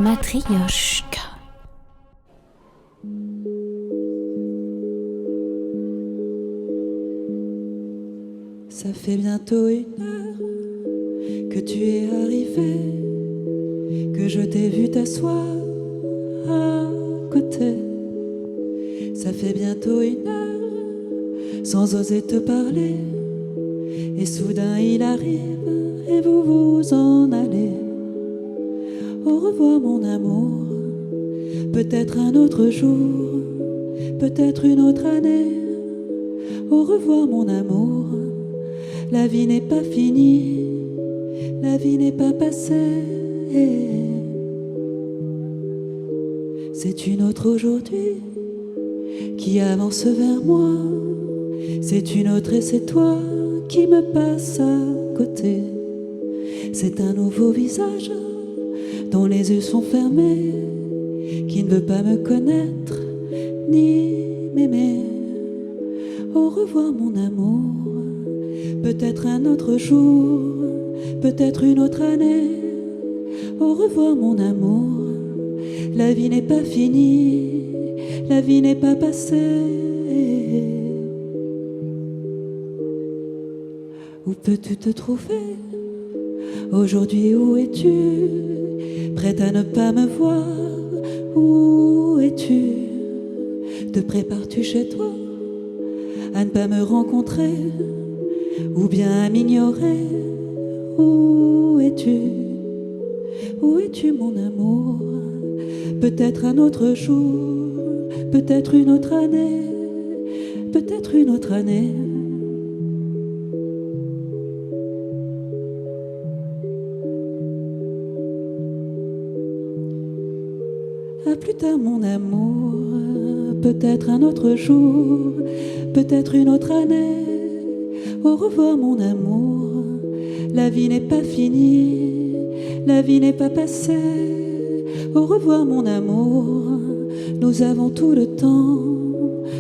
Matryoshka. Ça fait bientôt 1 heure que tu es arrivé, que je t'ai vu t'asseoir à côté. Ça fait bientôt 1 heure sans oser te parler, et soudain il arrive et vous vous en allez. Au revoir mon amour, peut-être un autre jour, peut-être une autre année. Au revoir mon amour, la vie n'est pas finie, la vie n'est pas passée. C'est une autre aujourd'hui qui avance vers moi. C'est une autre et c'est toi qui me passe à côté. C'est un nouveau visage dont les yeux sont fermés, qui ne veut pas me connaître ni m'aimer. Au revoir mon amour, peut-être un autre jour, peut-être une autre année. Au revoir mon amour, la vie n'est pas finie, la vie n'est pas passée. Où peux-tu te trouver aujourd'hui? Où es-tu? Prête à ne pas me voir? Où es-tu? Te prépares-tu chez toi à ne pas me rencontrer, ou bien à m'ignorer? Où es-tu? Où es-tu mon amour? Peut-être un autre jour, peut-être une autre année, peut-être une autre année. À plus tard mon amour, peut-être un autre jour, peut-être une autre année. Au revoir mon amour, la vie n'est pas finie, la vie n'est pas passée. Au revoir mon amour, nous avons tout le temps,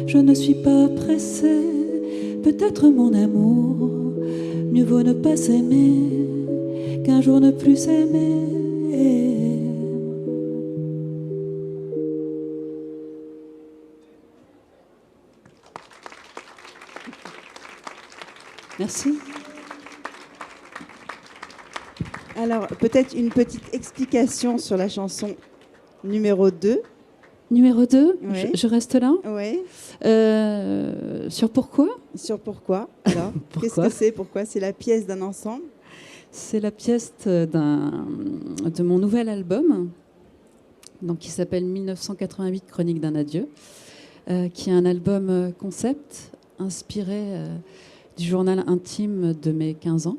je ne suis pas pressée. Peut-être mon amour, mieux vaut ne pas s'aimer qu'un jour ne plus s'aimer. Merci. Alors, peut-être une petite explication sur la chanson numéro 2. Numéro 2, Oui. je reste là. Oui. Sur pourquoi? Sur pourquoi alors Pourquoi? Qu'est-ce que c'est? Pourquoi? C'est la pièce d'un ensemble. C'est la pièce de mon nouvel album, donc, qui s'appelle 1988 Chronique d'un adieu, qui est un album concept inspiré du journal intime de mes 15 ans,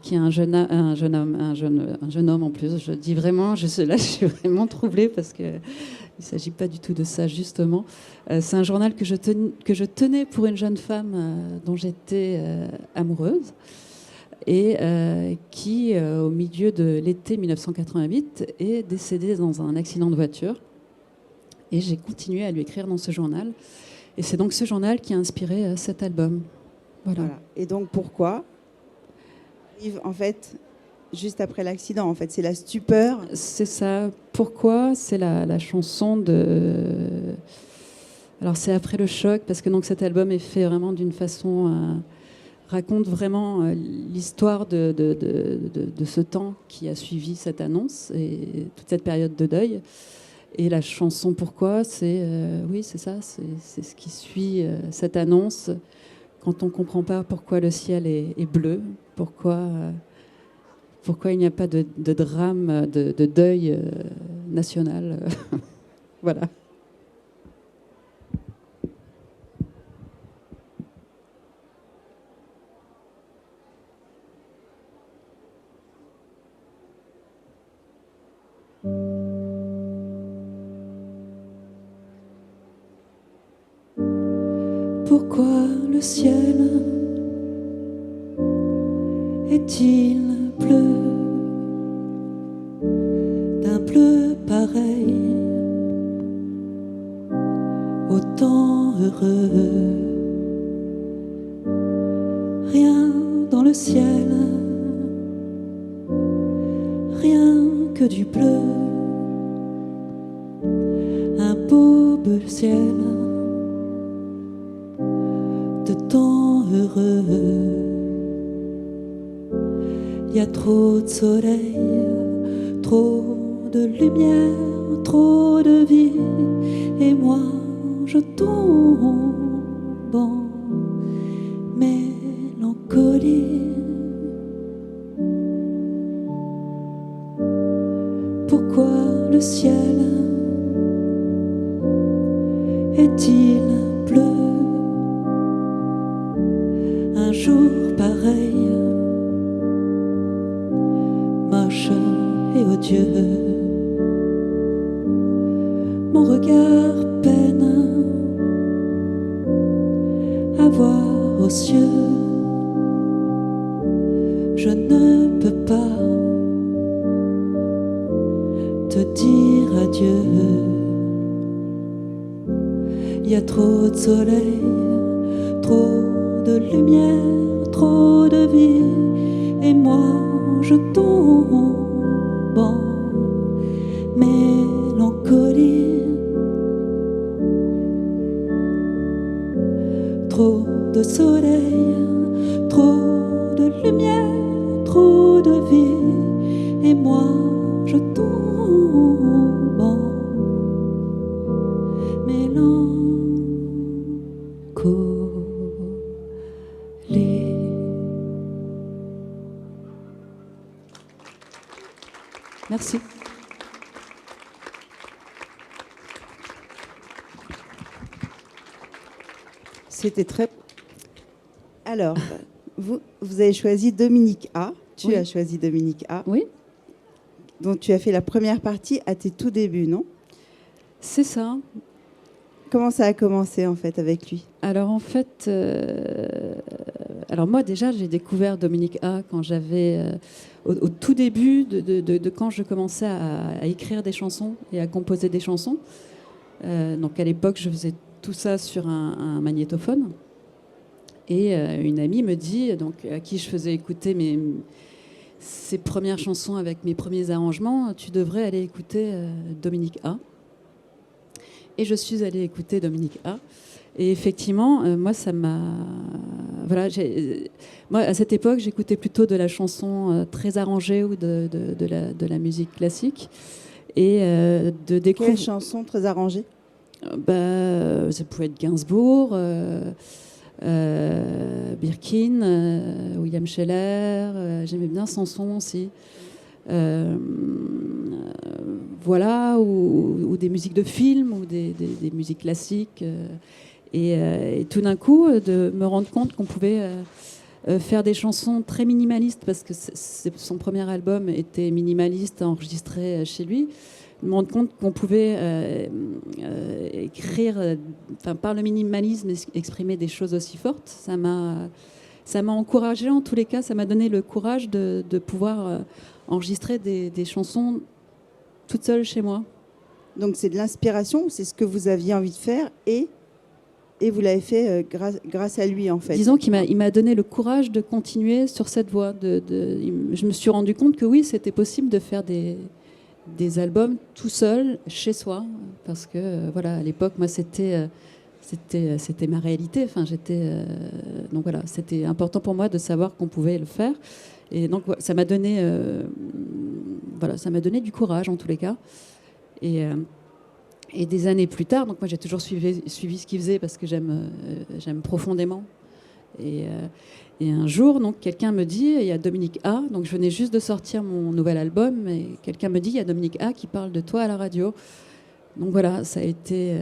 qui est un jeune homme en plus. Je dis vraiment, je suis vraiment troublée parce qu'il ne s'agit pas du tout de ça, justement. C'est un journal que je tenais pour une jeune femme dont j'étais amoureuse et qui, au milieu de l'été 1988, est décédée dans un accident de voiture. Et j'ai continué à lui écrire dans ce journal. Et c'est donc ce journal qui a inspiré cet album. Voilà. Et donc, pourquoi? En fait, juste après l'accident, en fait, c'est la stupeur. C'est ça. Pourquoi? C'est la chanson de... Alors, c'est après le choc, parce que donc, cet album est fait vraiment d'une façon... raconte vraiment l'histoire de ce temps qui a suivi cette annonce et toute cette période de deuil. Et la chanson Pourquoi, c'est oui, c'est ça, c'est ce qui suit cette annonce quand on ne comprend pas pourquoi le ciel est bleu, pourquoi il n'y a pas de drame, de deuil national. Voilà. Pourquoi le ciel est-il bleu, d'un bleu pareil, au temps heureux? Rien dans le ciel, rien que du bleu, un beau bleu ciel de temps heureux. Il y a trop de soleil, trop de lumière, trop de vie, et moi je tombe en mélancolie. Pourquoi le ciel est-il bleu un jour pareil, moche et odieux? Mon regard peine à voir aux cieux. Je ne peux pas te dire adieu. Il y a trop de soleil, trop de lumière, trop de vie, et moi je tombe en mélancolie. Trop de soleil, trop de lumière, trop de vie, et moi je tombe en mélancolie. Merci. C'était très... Alors, vous avez choisi Dominique A. Tu Oui. as choisi Dominique A, Oui, dont tu as fait la première partie à tes tout débuts, non? c'est ça. Comment ça a commencé, en fait, avec lui? Alors en fait, alors moi déjà j'ai découvert Dominique A quand j'avais au tout début de quand je commençais à écrire des chansons et à composer des chansons. Donc à l'époque je faisais tout ça sur un magnétophone. Et une amie me dit, donc à qui je faisais écouter ses premières chansons avec mes premiers arrangements, tu devrais aller écouter Dominique A. Et je suis allée écouter Dominique A. Et effectivement, moi, ça m'a... Voilà, moi, à cette époque, j'écoutais plutôt de la chanson très arrangée ou de la musique classique. Et de découvrir... Quelle chanson très arrangée? Ça pouvait être Gainsbourg, Birkin, William Scheller. J'aimais bien Sanson aussi. Voilà, ou des musiques de films, ou des musiques classiques. Et tout d'un coup, de me rendre compte qu'on pouvait faire des chansons très minimalistes, parce que son premier album était minimaliste, enregistré chez lui. Me rendre compte qu'on pouvait écrire, par le minimalisme, exprimer des choses aussi fortes. Ça m'a encouragée, en tous les cas, ça m'a donné le courage de pouvoir enregistrer des chansons toute seule chez moi. Donc c'est de l'inspiration, c'est ce que vous aviez envie de faire, et vous l'avez fait grâce à lui, en fait. Disons qu'il m'a donné le courage de continuer sur cette voie. Je me suis rendu compte que oui, c'était possible de faire des albums tout seul, chez soi, parce que voilà, à l'époque, moi, c'était ma réalité. Enfin, donc voilà, c'était important pour moi de savoir qu'on pouvait le faire. Et donc ça m'a donné, ça m'a donné du courage, en tous les cas. Et des années plus tard, donc moi j'ai toujours suivi ce qu'il faisait, parce que j'aime profondément. Et un jour, donc quelqu'un me dit, il y a Dominique A. Donc je venais juste de sortir mon nouvel album, et quelqu'un me dit, il y a Dominique A qui parle de toi à la radio. Donc voilà, ça a été,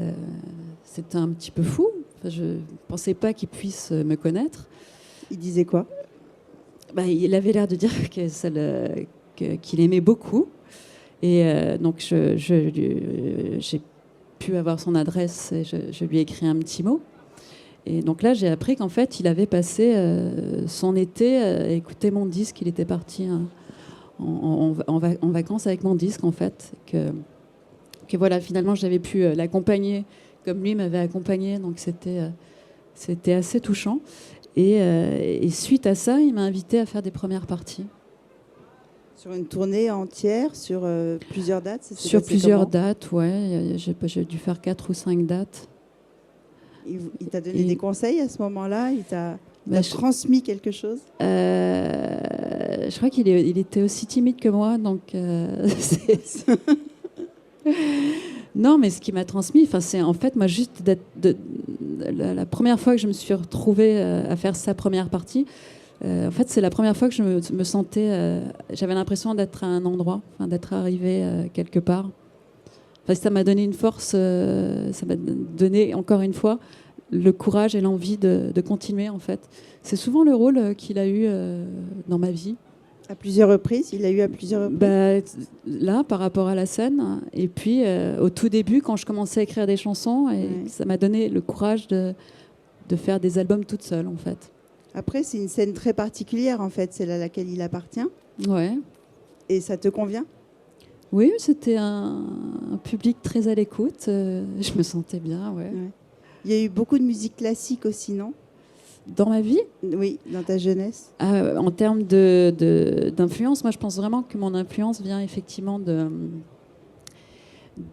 c'était un petit peu fou. Enfin, je pensais pas qu'il puisse me connaître. Il disait quoi? Il avait l'air de dire qu'il aimait beaucoup. Et donc j'ai pu avoir son adresse, et je lui ai écrit un petit mot. Et donc là, j'ai appris qu'en fait, il avait passé son été à écouter mon disque. Il était parti en vacances avec mon disque, en fait. Que voilà, finalement, j'avais pu l'accompagner comme lui m'avait accompagné. Donc c'était assez touchant. Et suite à ça, il m'a invité à faire des premières parties. Sur une tournée entière, sur plusieurs dates? Sur plusieurs dates, ouais. J'ai dû faire 4 ou 5 dates. Il t'a donné des conseils à ce moment-là? Il t'a transmis quelque chose? Je crois qu'il était aussi timide que moi, donc non, mais ce qui m'a transmis, c'est en fait, moi, juste la première fois que je me suis retrouvée à faire sa première partie, en fait, c'est la première fois que je me sentais, j'avais l'impression d'être à un endroit, d'être arrivée quelque part. Ça m'a donné une force, ça m'a donné, encore une fois, le courage et l'envie de continuer, en fait. C'est souvent le rôle qu'il a eu dans ma vie. À plusieurs reprises? Il a eu à plusieurs reprises? Là, par rapport à la scène. Et puis, au tout début, quand je commençais à écrire des chansons, ça m'a donné le courage de faire des albums toute seule, en fait. Après, c'est une scène très particulière, en fait, celle à laquelle il appartient. Ouais. Et ça te convient? Oui, c'était un public très à l'écoute. Je me sentais bien, ouais. Il y a eu beaucoup de musique classique aussi, non? Dans ma vie? Oui, dans ta jeunesse. En termes d'influence, moi je pense vraiment que mon influence vient effectivement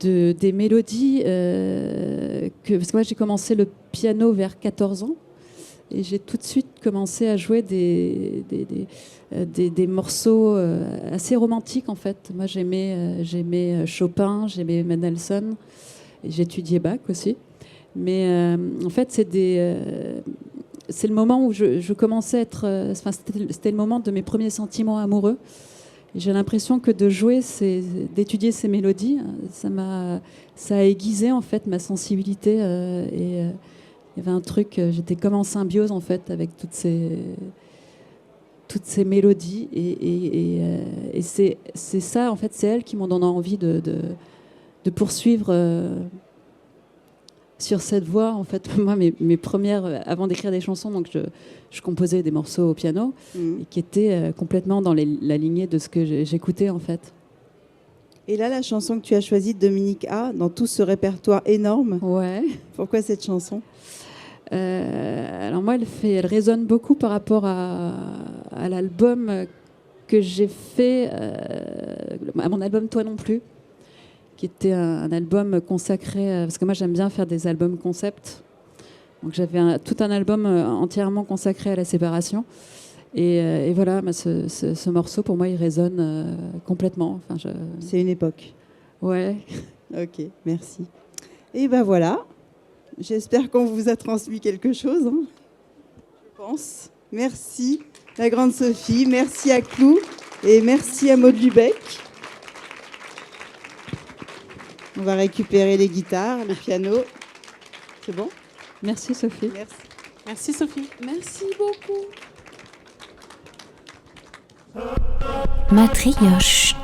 des mélodies. Parce que moi j'ai commencé le piano vers 14 ans et j'ai tout de suite commencé à jouer des morceaux assez romantiques en fait. Moi j'aimais Chopin, j'aimais Mendelssohn et j'étudiais Bach aussi. Mais en fait c'est le moment où je commençais à être... c'était le moment de mes premiers sentiments amoureux. Et j'ai l'impression que de jouer, d'étudier ces mélodies, ça a aiguisé en fait ma sensibilité. Et il y avait un truc, j'étais comme en symbiose en fait avec toutes ces mélodies. Et c'est ça, en fait, c'est elles qui m'ont donné envie de poursuivre... sur cette voie, en fait, moi, mes premières, avant d'écrire des chansons, donc je composais des morceaux au piano, et qui étaient complètement dans la lignée de ce que j'écoutais, en fait. Et là, la chanson que tu as choisie de Dominique A, dans tout ce répertoire énorme, ouais. Pourquoi cette chanson? Alors moi, elle résonne beaucoup par rapport à l'album que j'ai fait, à mon album Toi non plus, qui était un album consacré, parce que moi j'aime bien faire des albums concept. Donc j'avais tout un album entièrement consacré à la séparation. Et voilà, ce morceau pour moi il résonne complètement. C'est une époque. Ouais. Ok, merci. Et ben voilà, j'espère qu'on vous a transmis quelque chose, hein, je pense. Merci la grande Sophie, merci à Clou et merci à Maud Lubeck. On va récupérer les guitares, le piano. C'est bon? Merci Sophie. Merci. Merci Sophie. Merci beaucoup. Matrioche